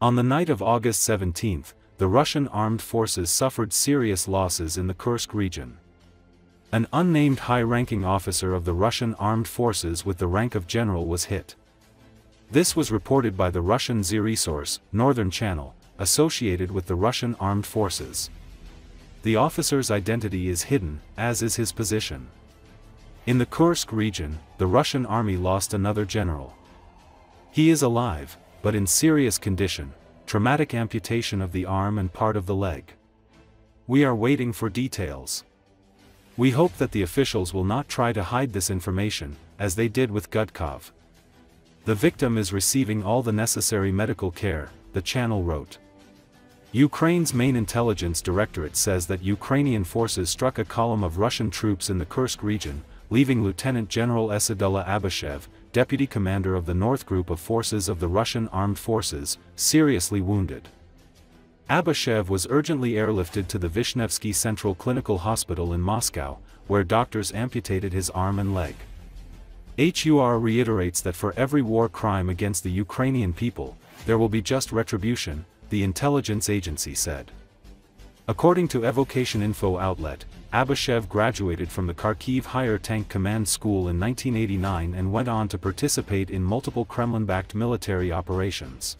On the night of August 17, the Russian armed forces suffered serious losses in the Kursk region. An unnamed high-ranking officer of the Russian armed forces with the rank of general was hit. This was reported by the Russian ZI source, Northern Channel, associated with the Russian armed forces. The officer's identity is hidden, as is his position. In the Kursk region, the Russian army lost another general. He is alive, but in serious condition, traumatic amputation of the arm and part of the leg. We are waiting for details. We hope that the officials will not try to hide this information, as they did with Gudkov. The victim is receiving all the necessary medical care, the channel wrote. Ukraine's Main Intelligence Directorate says that Ukrainian forces struck a column of Russian troops in the Kursk region, leaving Lieutenant General Esedulla Abachev, deputy commander of the North Group of Forces of the Russian Armed Forces, seriously wounded. Abachev was urgently airlifted to the Vishnevsky Central Clinical Hospital in Moscow, where doctors amputated his arm and leg. HUR reiterates that for every war crime against the Ukrainian people, there will be just retribution, the intelligence agency said. According to Evocation Info outlet, Abachev graduated from the Kharkiv Higher Tank Command School in 1989 and went on to participate in multiple Kremlin-backed military operations.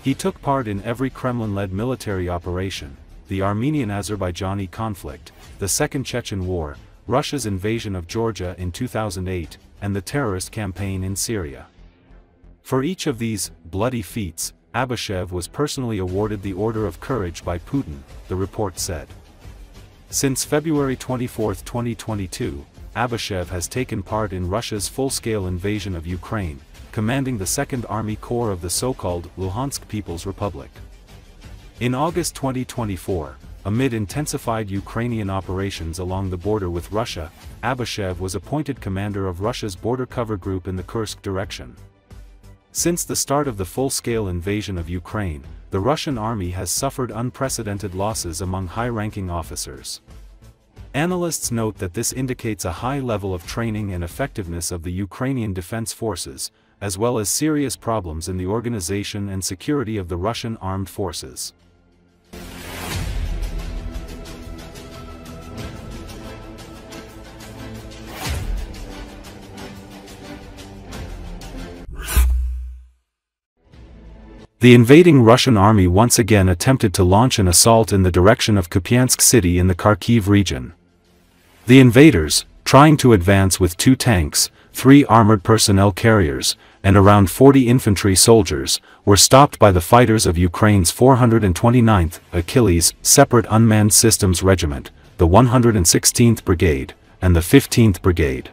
He took part in every Kremlin-led military operation: the Armenian-Azerbaijani conflict, the Second Chechen War, Russia's invasion of Georgia in 2008, and the terrorist campaign in Syria. For each of these bloody feats, Abachev was personally awarded the Order of Courage by Putin, the report said. Since February 24, 2022, Abachev has taken part in Russia's full-scale invasion of Ukraine, commanding the 2nd Army Corps of the so-called Luhansk People's Republic. In August 2024, amid intensified Ukrainian operations along the border with Russia, Abachev was appointed commander of Russia's border cover group in the Kursk direction. Since the start of the full-scale invasion of Ukraine, the Russian army has suffered unprecedented losses among high-ranking officers. Analysts note that this indicates a high level of training and effectiveness of the Ukrainian defense forces, as well as serious problems in the organization and security of the Russian armed forces. The invading Russian army once again attempted to launch an assault in the direction of Kupiansk city in the Kharkiv region. The invaders, trying to advance with 2 tanks, 3 armored personnel carriers, and around 40 infantry soldiers, were stopped by the fighters of Ukraine's 429th Achilles Separate Unmanned Systems Regiment, the 116th Brigade, and the 15th Brigade.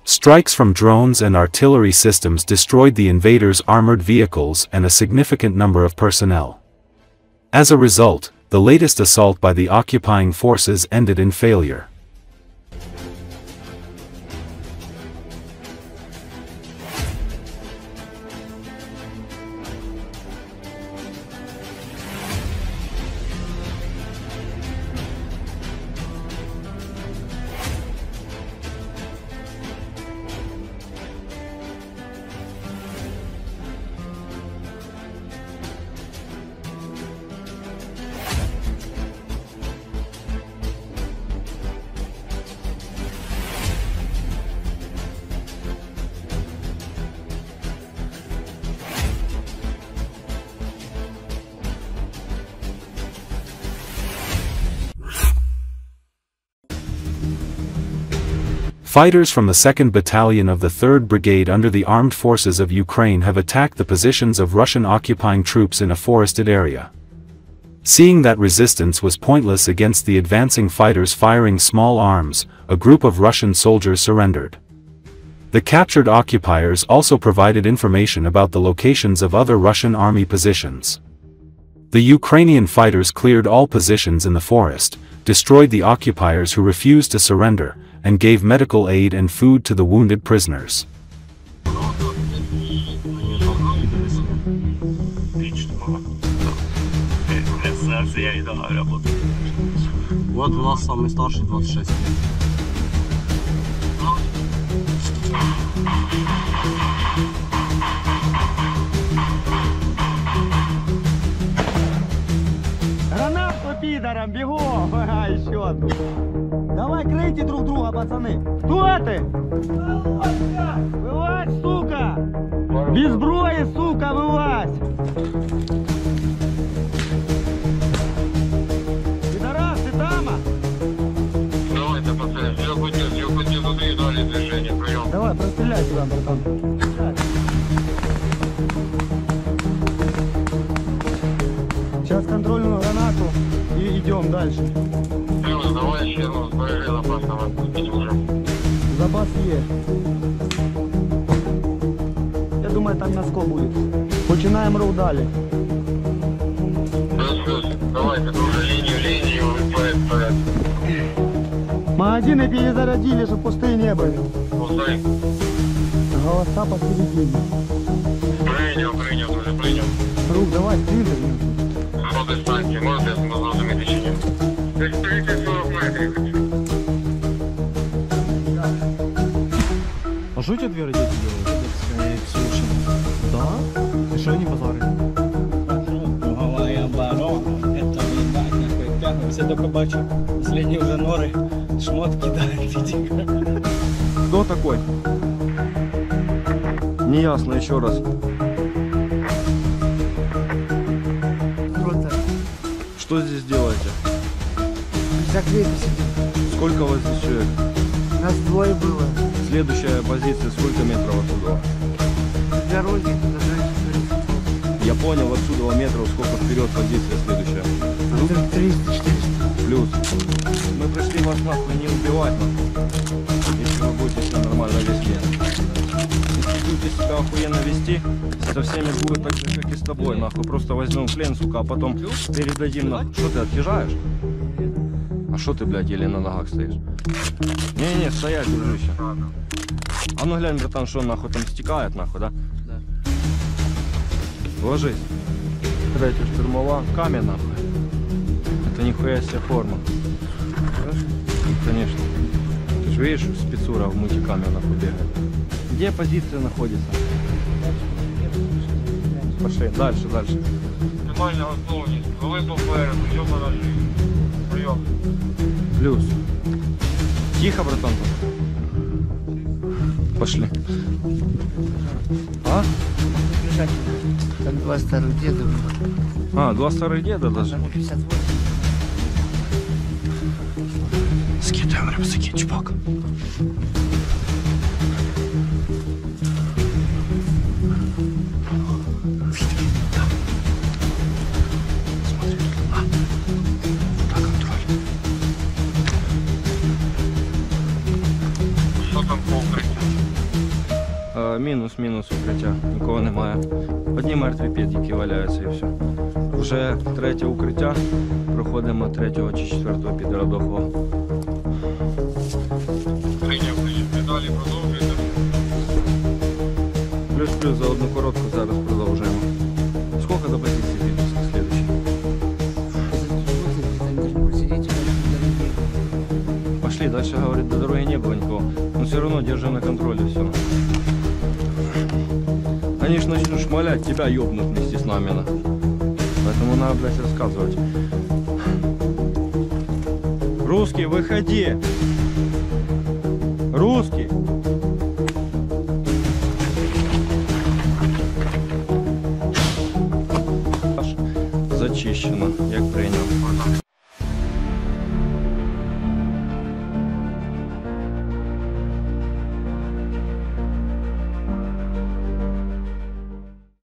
Strikes from drones and artillery systems destroyed the invaders' armored vehicles and a significant number of personnel. As a result, the latest assault by the occupying forces ended in failure. Fighters from the 2nd Battalion of the 3rd Brigade under the Armed Forces of Ukraine have attacked the positions of Russian occupying troops in a forested area. Seeing that resistance was pointless against the advancing fighters firing small arms, a group of Russian soldiers surrendered. The captured occupiers also provided information about the locations of other Russian army positions. The Ukrainian fighters cleared all positions in the forest, destroyed the occupiers who refused to surrender, and gave medical aid and food to the wounded prisoners. Вот у нас самый старший 26. Прикройте друг друга, пацаны. Кто ты? Вылазь, сука! Без зброї, сука, вылазь! Пидорас, ты там? Давайте, пацаны, я туда и дали движение, прием. Давай, простреляй сюда, братан. Сейчас контрольную гранату и идем дальше. Плюс, давай еще, сбережи запас, давай, пустить уже. Запас есть. Я думаю, там мяско будет. Починаем рух далі. Плюс, давайте, друже, линию, вперед. Магазины перезарядили, чтобы пустые не были. Пустой. Голоса посередине. Принял, друже, принял. Рух, давай, стріляй. По дистанції, можете зрозуміти чи ні? Десь 30-40 метрів. А что у тебя две родители делают? Ксюша. Да? И что они базарят? Говоря оборона, это ебать, нахуй, тягнемся, только бачу, последние уже норы, шмот кидает, иди. Кто такой? Неясно, еще раз. Просто Что здесь делаете? закрыто сидит. Сколько у вас здесь человек? Нас двое было. Следующая позиция, сколько метров отсюда? В дороге на границе. Я понял, отсюда метров, сколько вперед позиция следующая? 300-400. Плюс. Мы пришли вас нахуй не убивать, нахуй. Если вы будете себя нормально вести. Если будете себя охуенно вести, со всеми будет так же, как и с тобой, нахуй. Просто возьмем в плен, сука, а потом передадим, нахуй. Что ты, отъезжаешь? А что ты, блядь, еле на ногах стоишь? Не-не, стоять, дружище. А ну глянь, братан, что нахуй там стекает, нахуй, да? Да. Ложись. Третья штурмова. Камень, нахуй. Это нихуя себе форма. Конечно. Ты же видишь, спецура в мультикаме нахуй бегает. Где позиция находится? Пошли. Дальше. Максимальна готовність. Коли попереду, що на нашій? Прийом. Плюс. Тихо, братан. Пошли. А? Там два старых деда было. А, два старых деда даже. Одному 58. Скидываем рюкзаки, чувак. Що там по укриттю? Мінус укриття. Нікого немає. Одні мертві підлітки валяються і все. Вже третє укриття. Проходимо третього чи четвертого підрядового. Прийняв. Далі продовжуйте. Плюс за одну коротку зараз продовжуємо. Сколько до позиції підписки слідуючі? Пошли, дальше, говорит, до дороги не было никого. Но все равно держи на контроле все. Они ж начнут шмалять, тебя ёбнут вместе с нами. Поэтому надо, блядь, рассказывать. Русский, выходи! Русский! Зачищено, як прийняв.